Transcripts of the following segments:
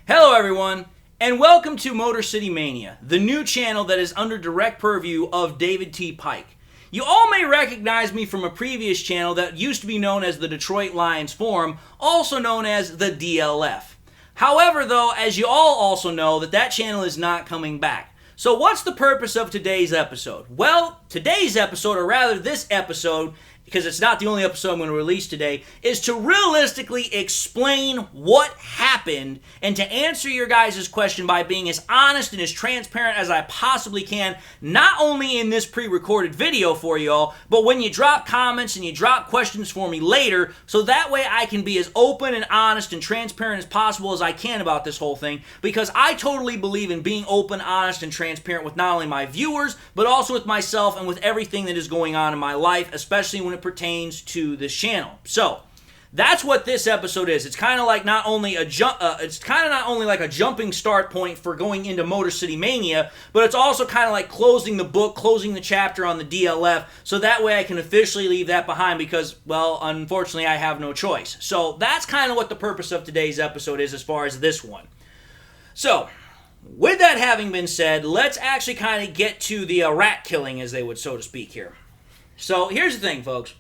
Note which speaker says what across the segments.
Speaker 1: Hello everyone, and welcome to Motor City Mania, the new channel that is under direct purview of David T. Pike. You all may recognize me from a previous channel that used to be known as the Detroit Lions Forum, also known as the DLF. However though, as you all also know, that channel is not coming back. So what's the purpose of today's episode? Well, today's episode, or rather this episode, because it's not the only episode I'm going to release today, is to realistically explain what happened and to answer your guys' question by being as honest and as transparent as I possibly can, not only in this pre-recorded video for y'all, but when you drop comments and you drop questions for me later, so that way I can be as open and honest and transparent as possible as I can about this whole thing, because I totally believe in being open, honest, and transparent with not only my viewers, but also with myself and with everything that is going on in my life, especially when it pertains to this channel. So that's what this episode is. It's kind of like not only a jumping start point for going into Motor City Mania, but it's also kind of like closing the book, closing the chapter on the DLF, so that way I can officially leave that behind because, well, unfortunately I have no choice. So that's kind of what the purpose of today's episode is as far as this one. So with that having been said, let's actually kind of get to the rat killing, as they would so to speak here. So here's the thing, folks.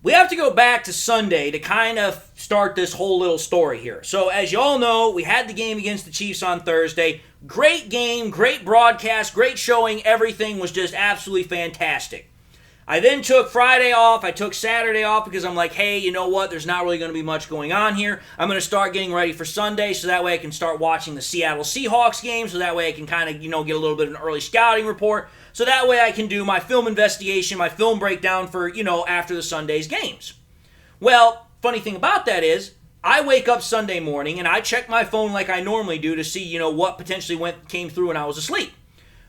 Speaker 1: We have to go back to Sunday to kind of start this whole little story here. So as you all know, we had the game against the Chiefs on Thursday. Great game, great broadcast, great showing. Everything was just absolutely fantastic. I then took Friday off. I took Saturday off because I'm like, hey, you know what? There's not really going to be much going on here. I'm going to start getting ready for Sunday so that way I can start watching the Seattle Seahawks game, so that way I can kind of, get a little bit of an early scouting report, so that way I can do my film investigation, my film breakdown for, after the Sunday's games. Well, funny thing about that is, I wake up Sunday morning and I check my phone like I normally do to see, what potentially came through when I was asleep.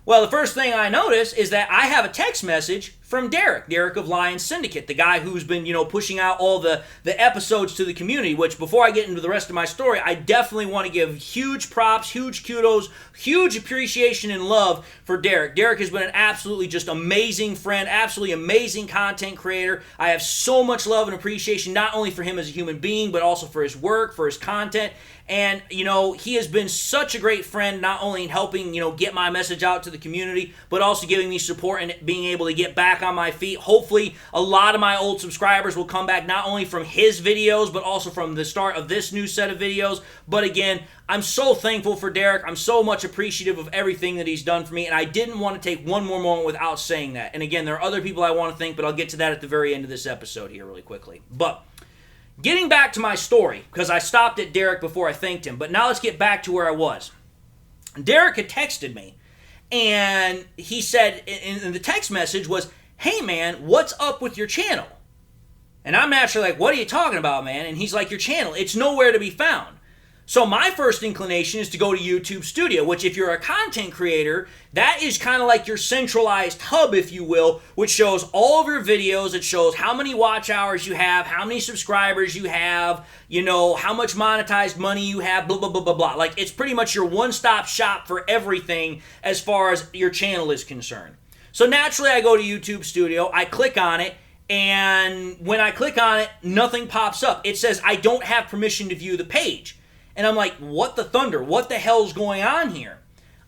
Speaker 1: Well, the first thing I notice is that I have a text message from Derek of Lions Syndicate, the guy who's been, pushing out all the episodes to the community, which before I get into the rest of my story, I definitely want to give huge props, huge kudos, huge appreciation and love for Derek. Derek has been an absolutely just amazing friend, absolutely amazing content creator. I have so much love and appreciation, not only for him as a human being, but also for his work, for his content. And, he has been such a great friend, not only in helping, get my message out to the community, but also giving me support and being able to get back on my feet. Hopefully, a lot of my old subscribers will come back not only from his videos, but also from the start of this new set of videos. But again, I'm so thankful for Derek. I'm so much appreciative of everything that he's done for me, and I didn't want to take one more moment without saying that. And again, there are other people I want to thank, but I'll get to that at the very end of this episode here really quickly. But getting back to my story, because I stopped at Derek before I thanked him, but now let's get back to where I was. Derek had texted me, and he said, in the text message was, hey man, what's up with your channel? And I'm naturally like, what are you talking about, man? And he's like, your channel, it's nowhere to be found. So my first inclination is to go to YouTube Studio, which if you're a content creator, that is kind of like your centralized hub, if you will, which shows all of your videos. It shows how many watch hours you have, how many subscribers you have, how much monetized money you have, blah, blah, blah, blah, blah. Like, it's pretty much your one-stop shop for everything as far as your channel is concerned. So naturally, I go to YouTube Studio, I click on it, and when I click on it, nothing pops up. It says, I don't have permission to view the page. And I'm like, what the thunder? What the hell's going on here?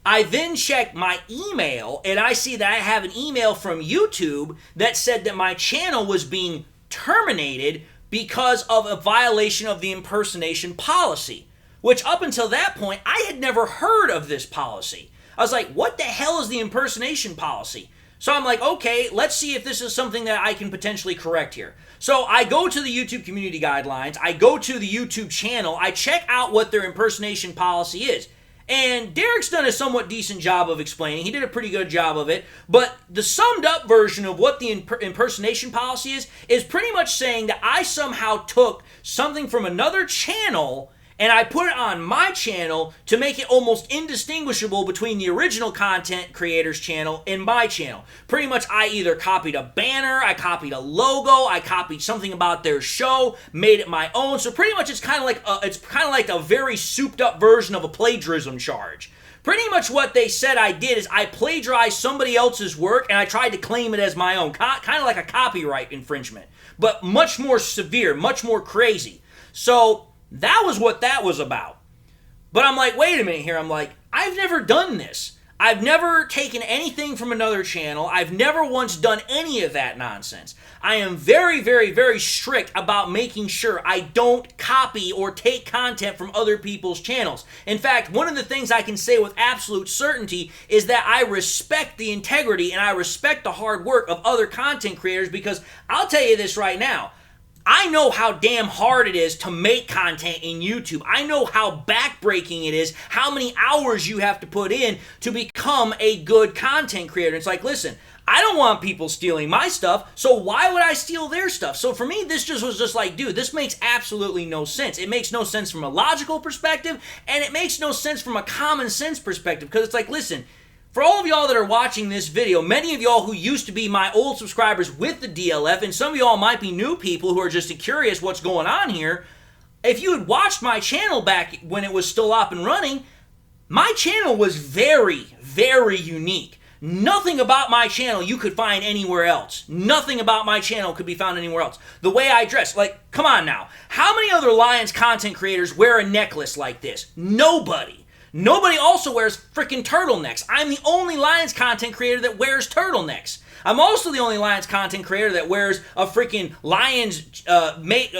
Speaker 1: I then check my email, and I see that I have an email from YouTube that said that my channel was being terminated because of a violation of the impersonation policy, which up until that point, I had never heard of this policy. I was like, what the hell is the impersonation policy? So I'm like, okay, let's see if this is something that I can potentially correct here. So I go to the YouTube community guidelines, I go to the YouTube channel, I check out what their impersonation policy is. And Derek's done a somewhat decent job of explaining. He did a pretty good job of it. But the summed up version of what the impersonation policy is pretty much saying that I somehow took something from another channel and I put it on my channel to make it almost indistinguishable between the original content creator's channel and my channel. Pretty much, I either copied a banner, I copied a logo, I copied something about their show, made it my own. So pretty much, it's kind of like a very souped up version of a plagiarism charge. Pretty much what they said I did is I plagiarized somebody else's work and I tried to claim it as my own, kind of like a copyright infringement, but much more severe, much more crazy. So that was what that was about. But I'm like, wait a minute here. I'm like, I've never done this. I've never taken anything from another channel. I've never once done any of that nonsense. I am very, very, very strict about making sure I don't copy or take content from other people's channels. In fact, one of the things I can say with absolute certainty is that I respect the integrity and I respect the hard work of other content creators, because I'll tell you this right now. I know how damn hard it is to make content in YouTube. I know how backbreaking it is, how many hours you have to put in to become a good content creator. It's like, listen, I don't want people stealing my stuff, so why would I steal their stuff? So for me, this just was just like, dude, this makes absolutely no sense. It makes no sense from a logical perspective, and it makes no sense from a common sense perspective, because it's like, listen, for all of y'all that are watching this video, many of y'all who used to be my old subscribers with the DLF, and some of y'all might be new people who are just curious what's going on here, if you had watched my channel back when it was still up and running, my channel was very, very unique. Nothing about my channel you could find anywhere else. Nothing about my channel could be found anywhere else. The way I dress, like, come on now. How many other Lions content creators wear a necklace like this? Nobody. Nobody also wears freaking turtlenecks. I'm the only Lions content creator that wears turtlenecks. I'm also the only Lions content creator that wears a freaking Lions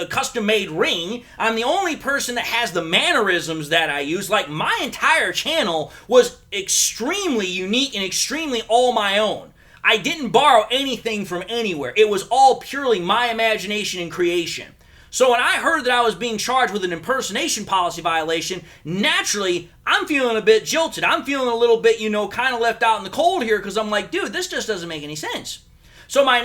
Speaker 1: custom-made ring. I'm the only person that has the mannerisms that I use. Like, my entire channel was extremely unique and extremely all my own. I didn't borrow anything from anywhere. It was all purely my imagination and creation. So when I heard that I was being charged with an impersonation policy violation, naturally, I'm feeling a bit jilted. I'm feeling a little bit, kind of left out in the cold here, because I'm like, dude, this just doesn't make any sense. So my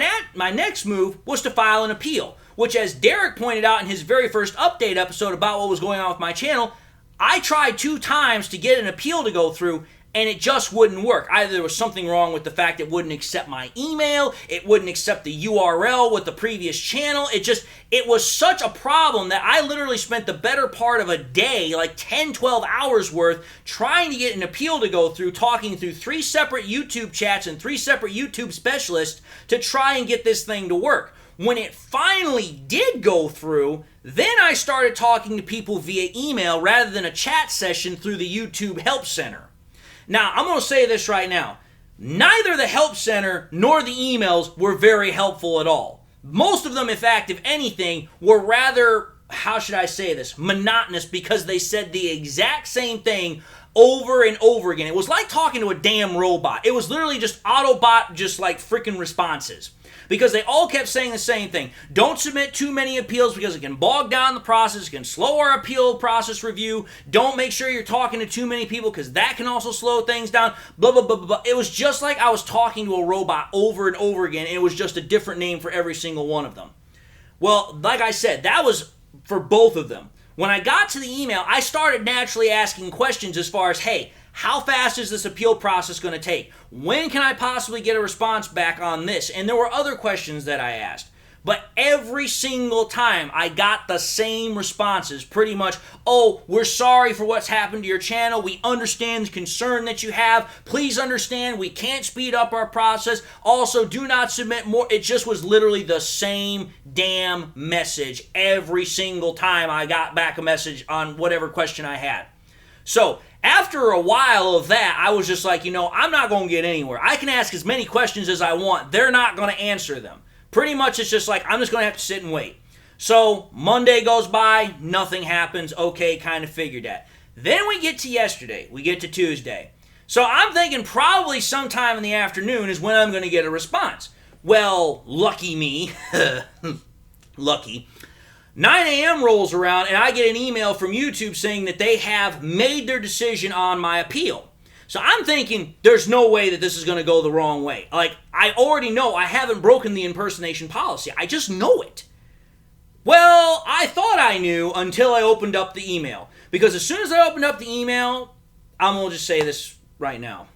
Speaker 1: next move was to file an appeal, which, as Derek pointed out in his very first update episode about what was going on with my channel, I tried 2 times to get an appeal to go through, and it just wouldn't work. Either there was something wrong with the fact it wouldn't accept my email, it wouldn't accept the URL with the previous channel. It was such a problem that I literally spent the better part of a day, like 10, 12 hours worth, trying to get an appeal to go through, talking through 3 separate YouTube chats and 3 separate YouTube specialists to try and get this thing to work. When it finally did go through, then I started talking to people via email rather than a chat session through the YouTube Help Center. Now, I'm going to say this right now. Neither the Help Center nor the emails were very helpful at all. Most of them, in fact, if anything, were rather, how should I say this, monotonous, because they said the exact same thing over and over again. It was like talking to a damn robot. It was literally just Autobot, just like freaking responses. Because they all kept saying the same thing. Don't submit too many appeals because it can bog down the process, it can slow our appeal process review. Don't make sure you're talking to too many people because that can also slow things down. Blah, blah, blah, blah, blah. It was just like I was talking to a robot over and over again, and it was just a different name for every single one of them. Well, like I said, that was for both of them. When I got to the email, I started naturally asking questions as far as, hey, how fast is this appeal process going to take? When can I possibly get a response back on this? And there were other questions that I asked. But every single time I got the same responses, pretty much, oh, we're sorry for what's happened to your channel. We understand the concern that you have. Please understand we can't speed up our process. Also, do not submit more. It just was literally the same damn message every single time I got back a message on whatever question I had. So, after a while of that, I was just like, I'm not going to get anywhere. I can ask as many questions as I want. They're not going to answer them. Pretty much it's just like, I'm just going to have to sit and wait. So, Monday goes by, nothing happens. Okay, kind of figured that. Then we get to yesterday. We get to Tuesday. So, I'm thinking probably sometime in the afternoon is when I'm going to get a response. Well, lucky me. Lucky. 9 a.m. rolls around and I get an email from YouTube saying that they have made their decision on my appeal. So I'm thinking there's no way that this is going to go the wrong way. Like, I already know I haven't broken the impersonation policy. I just know it. Well, I thought I knew until I opened up the email. Because as soon as I opened up the email, I'm going to just say this right now.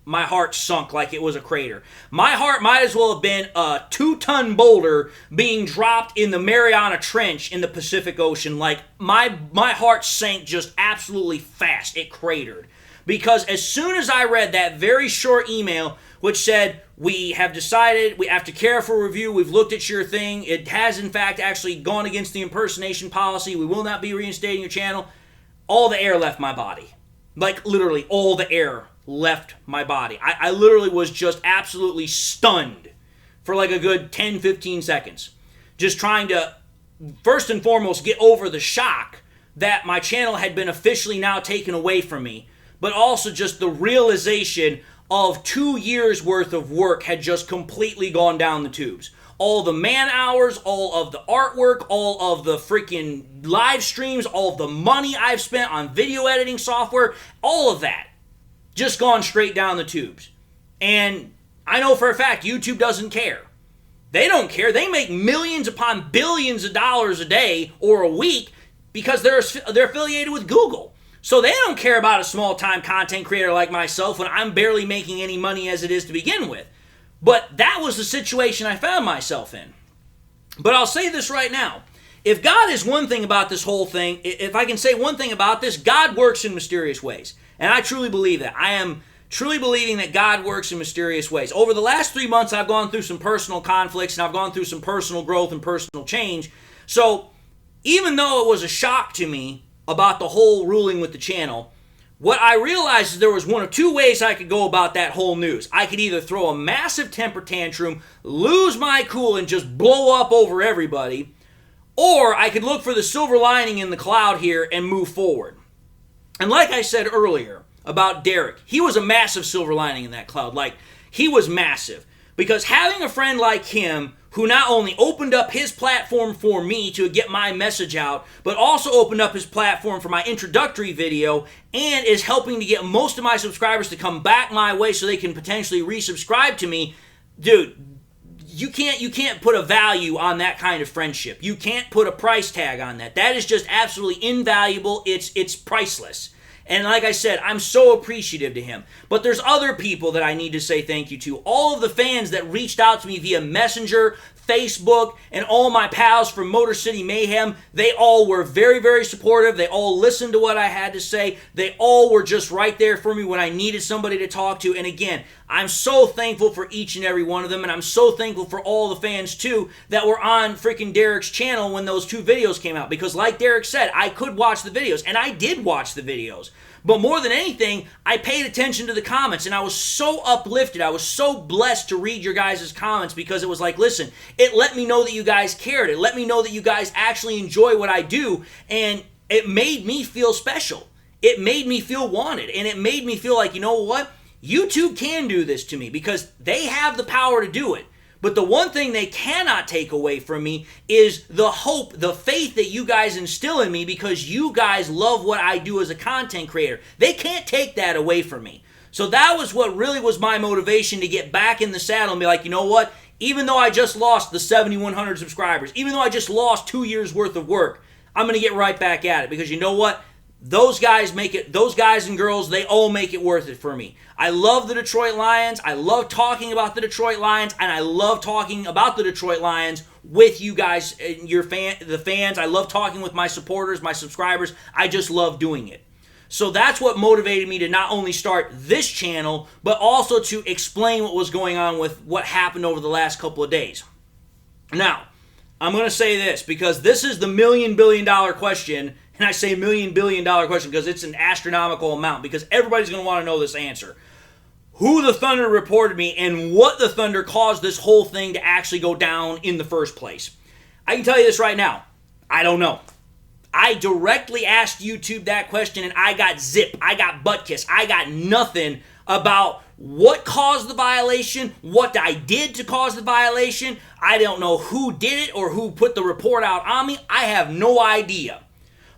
Speaker 1: My heart sunk like it was a crater. My heart might as well have been a 2-ton boulder being dropped in the Mariana Trench in the Pacific Ocean. Like, my heart sank just absolutely fast. It cratered. Because as soon as I read that very short email, which said, we have decided, we have to careful review, we've looked at your thing, it has in fact actually gone against the impersonation policy, we will not be reinstating your channel, all the air left my body. Like, literally, all the air left my body. I literally was just absolutely stunned for like a good 10, 15 seconds. Just trying to, first and foremost, get over the shock that my channel had been officially now taken away from me, but also just the realization of 2 years worth of work had just completely gone down the tubes. All the man hours, all of the artwork, all of the freaking live streams, all of the money I've spent on video editing software, all of that just gone straight down the tubes. And I know for a fact YouTube doesn't care. They don't care. They make millions upon billions of dollars a day or a week because they're affiliated with Google. So they don't care about a small-time content creator like myself when I'm barely making any money as it is to begin with. But that was the situation I found myself in. But I'll say this right now. If God is one thing about this whole thing, if I can say one thing about this, God works in mysterious ways. And I truly believe that. I am truly believing that God works in mysterious ways. Over the last 3 months, I've gone through some personal conflicts and I've gone through some personal growth and personal change. So even though it was a shock to me about the whole ruling with the channel, what I realized is there was one of two ways I could go about that whole news. I could either throw a massive temper tantrum, lose my cool, and just blow up over everybody, or I could look for the silver lining in the cloud here and move forward. And like I said earlier about Derek, he was a massive silver lining in that cloud. Like, he was massive. Because having a friend like him who not only opened up his platform for me to get my message out, but also opened up his platform for my introductory video and is helping to get most of my subscribers to come back my way so they can potentially resubscribe to me, dude, you can't put a value on that kind of friendship. You can't put a price tag on that. That is just absolutely invaluable. It's priceless. And like I said, I'm so appreciative to him. But there's other people that I need to say thank you to. All of the fans that reached out to me via Messenger, Facebook, and all my pals from Motor City Mayhem, they all were very, very supportive. They all listened to what I had to say. They all were just right there for me when I needed somebody to talk to. And again, I'm so thankful for each and every one of them, and I'm so thankful for all the fans, too, that were on freaking Derek's channel when those 2 videos came out. Because like Derek said, I could watch the videos, and I did watch the videos. But more than anything, I paid attention to the comments, and I was so uplifted. I was so blessed to read your guys' comments because it was like, listen, it let me know that you guys cared. It let me know that you guys actually enjoy what I do, and it made me feel special. It made me feel wanted, and it made me feel like, you know what? YouTube can do this to me because they have the power to do it. But the one thing they cannot take away from me is the hope, the faith that you guys instill in me because you guys love what I do as a content creator. They can't take that away from me. So that was what really was my motivation to get back in the saddle and be like, you know what? Even though I just lost the 7,100 subscribers, even though I just lost 2 years worth of work, I'm going to get right back at it because you know what? Those guys make it, those guys and girls, they all make it worth it for me. I love the Detroit Lions. I love talking about the Detroit Lions, and I love talking about the Detroit Lions with you guys, the fans. I love talking with my supporters, my subscribers. I just love doing it. So that's what motivated me to not only start this channel, but also to explain what was going on with what happened over the last couple of days. Now, I'm going to say this because this is the $1 million question. And I say $1 billion question because it's an astronomical amount because everybody's going to want to know this answer. Who the Thunder reported me and what the Thunder caused this whole thing to actually go down in the first place. I can tell you this right now. I don't know. I directly asked YouTube that question and I got zip. I got butt kiss. I got nothing about what caused the violation, what I did to cause the violation. I don't know who did it or who put the report out on me. I have no idea.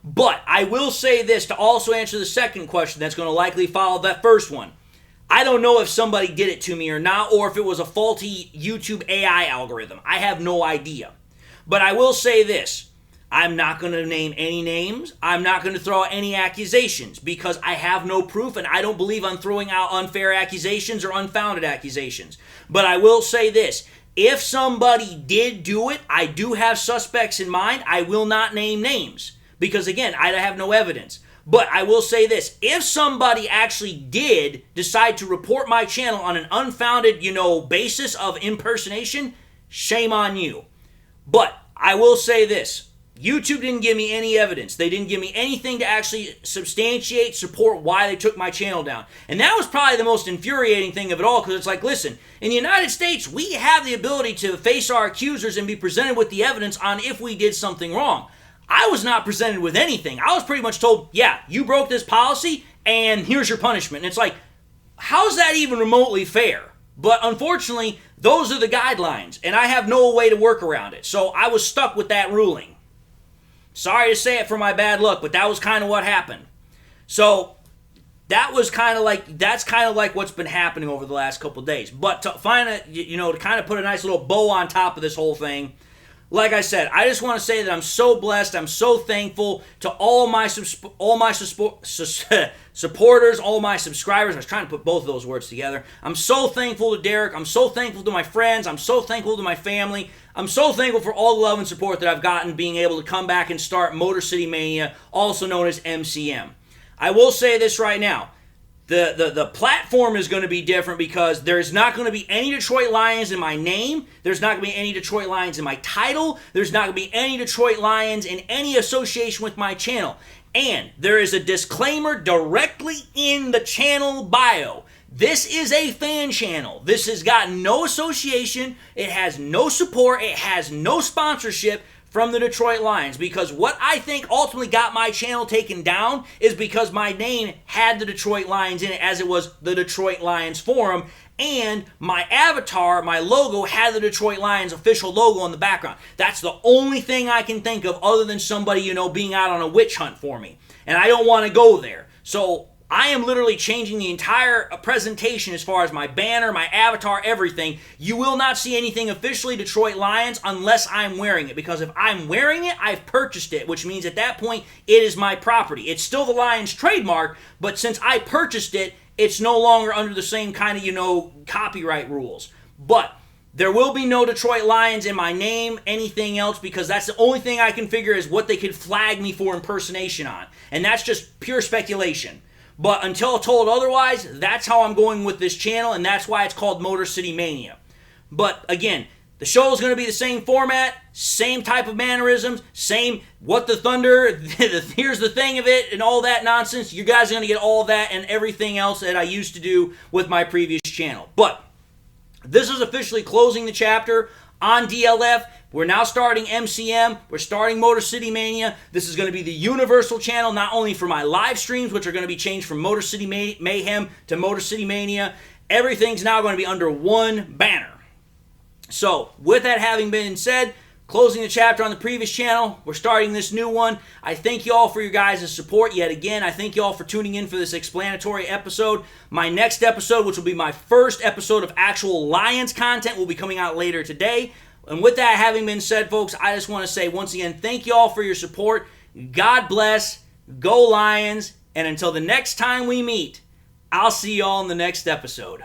Speaker 1: But I will say this to also answer the second question that's going to likely follow that first one. I don't know if somebody did it to me or not, or if it was a faulty YouTube AI algorithm. I have no idea. But I will say this. I'm not going to name any names. I'm not going to throw out any accusations because I have no proof and I don't believe on throwing out unfair accusations or unfounded accusations. But I will say this. If somebody did do it, I do have suspects in mind. I will not name names. Because again, I have no evidence. But I will say this, if somebody actually did decide to report my channel on an unfounded, basis of impersonation, shame on you. But I will say this, YouTube didn't give me any evidence. They didn't give me anything to actually substantiate, support why they took my channel down. And that was probably the most infuriating thing of it all, because it's like, listen, in the United States, we have the ability to face our accusers and be presented with the evidence on if we did something wrong. I was not presented with anything. I was pretty much told, yeah, you broke this policy, and here's your punishment. And it's like, how's that even remotely fair? But unfortunately, those are the guidelines, and I have no way to work around it. So I was stuck with that ruling. Sorry to say it for my bad luck, but that was kind of what happened. So that's kind of like what's been happening over the last couple of days. But to to kind of put a nice little bow on top of this whole thing, like I said, I just want to say that I'm so blessed. I'm so thankful to all my supporters, all my subscribers. I was trying to put both of those words together. I'm so thankful to Derek. I'm so thankful to my friends. I'm so thankful to my family. I'm so thankful for all the love and support that I've gotten being able to come back and start Motor City Mania, also known as MCM. I will say this right now. The platform is going to be different because there's not going to be any Detroit Lions in my name. There's not going to be any Detroit Lions in my title. There's not going to be any Detroit Lions in any association with my channel. And there is a disclaimer directly in the channel bio. This is a fan channel. This has got no association. It has no support. It has no sponsorship from the Detroit Lions, because what I think ultimately got my channel taken down is because my name had the Detroit Lions in it, as it was the Detroit Lions Forum, and my avatar, my logo, had the Detroit Lions official logo in the background. That's the only thing I can think of other than somebody, being out on a witch hunt for me. And I don't want to go there. So I am literally changing the entire presentation as far as my banner, my avatar, everything. You will not see anything officially Detroit Lions unless I'm wearing it, because if I'm wearing it, I've purchased it, which means at that point, it is my property. It's still the Lions trademark, but since I purchased it, it's no longer under the same kind of, copyright rules. But there will be no Detroit Lions in my name, anything else, because that's the only thing I can figure is what they could flag me for impersonation on. And that's just pure speculation. But until told otherwise, that's how I'm going with this channel, and that's why it's called Motor City Mania. But again, the show is going to be the same format, same type of mannerisms, same what the thunder, here's the thing of it, and all that nonsense. You guys are going to get all that and everything else that I used to do with my previous channel. But this is officially closing the chapter on DLF. We're now starting MCM. We're starting Motor City Mania. This is going to be the universal channel, not only for my live streams, which are going to be changed from Motor City Mayhem to Motor City Mania. Everything's now going to be under one banner. So, with that having been said, closing the chapter on the previous channel, we're starting this new one. I thank you all for your guys' support yet again. I thank you all for tuning in for this explanatory episode. My next episode, which will be my first episode of actual Lions content, will be coming out later today. And with that having been said, folks, I just want to say once again, thank you all for your support. God bless. Go Lions. And until the next time we meet, I'll see you all in the next episode.